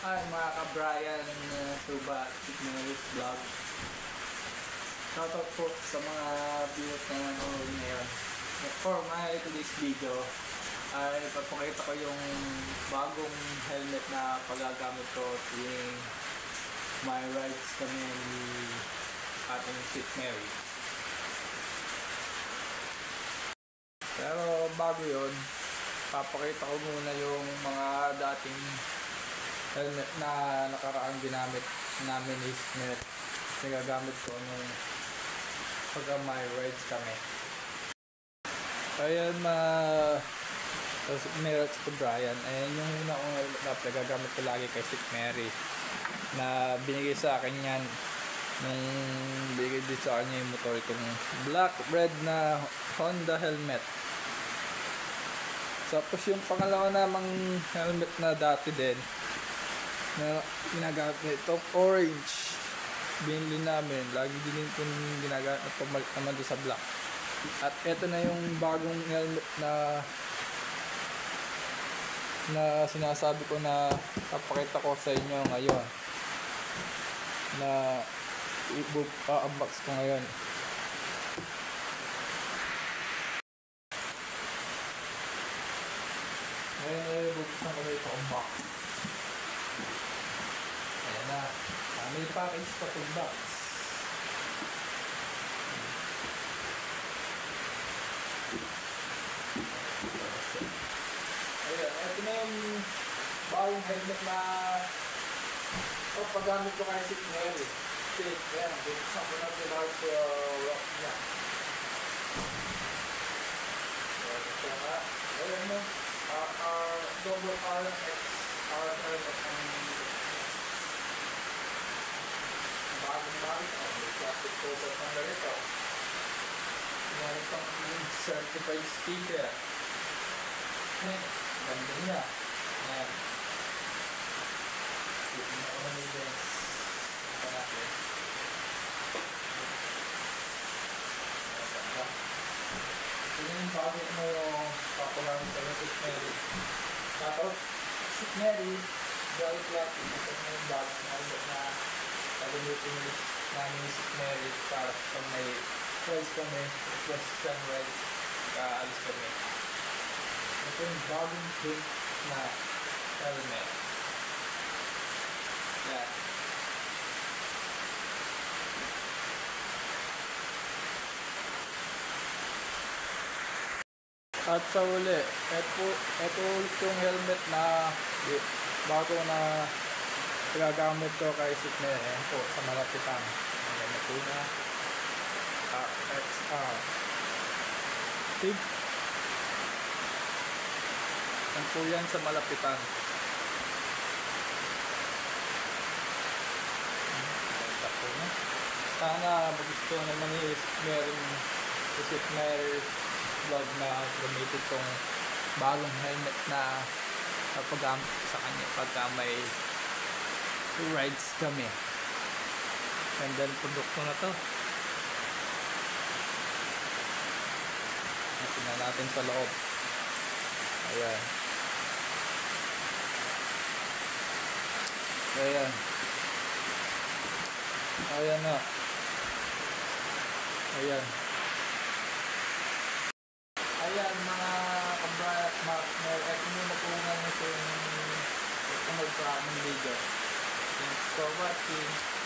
Ay mga ka-Brian, Tuba, Signalis Vlog. Shoutout po sa mga viewers na nanonood ngayon. For my today's video ay papakita ko yung bagong helmet na pagagamit ko tuwing my rides kami ni ating Sweet Mary. Pero bago yun, papakita ko muna yung mga dating helmet na nakaraang ginamit namin is nagagamit ko nung pag may rides kami. So ayan Meron si Brian, ayan yung una kong helmet na nagagamit ko lagi kay Sweet Mary na binigay sa akin yan nung binigay din sa kanya yung motor, itong black red na Honda helmet. Tapos yung pangalawa namang helmet na dati din na ginagamit itong orange, binili namin, lagi din itong ginagamit na pamalit naman doon sa black. At ito na yung bagong helmet na sinasabi ko na papakita ko sa inyo ngayon, na i-unbox ko ngayon. Ngayon ay bubuksan ko na itong box. Ayan na. May package pa itong box. Ayan. Ito na yung bagong helmet na paggamit ko kay Sweet Mary. Ayan. Bubuksan ko na ito na sa rock niya. Ayan na. Double RX helmet ang bagong may plastic cover pang ganito. Meron pang certified sticker. Ganda niya. Ayan. Tignan ako na yung lens. Ito natin. Ito yung bagay mo papulang sa Sweet Mary. Tapos, Sweet Mary, Jolly Plastic. Ito yung bagay na gagamitin namin ni Sweet Mary para pag may rides kami, Western rides, kaalis kami. Ito yung bagong pink na helmet. Yan. At sa uli, ito yung helmet na bago na gagamit ko kay Sweet Mary. Ayan po, sa malapitan. Ayan ito na RXR. Tig. Ayan po yan sa malapitan. Ayan po na. Sana magustuhan naman ni Sweet Mary vlog na gamitin itong bagong helmet na paggamit sa kanya pagka may rides kami. Ganda ng produkto na to. Tingnan natin sa loob. Ayan. Ayan. Ayan na. Ayan. Ayan mga kabrayat, ito muna po nga nito yung tumunod sa aming video. Thanks for watching.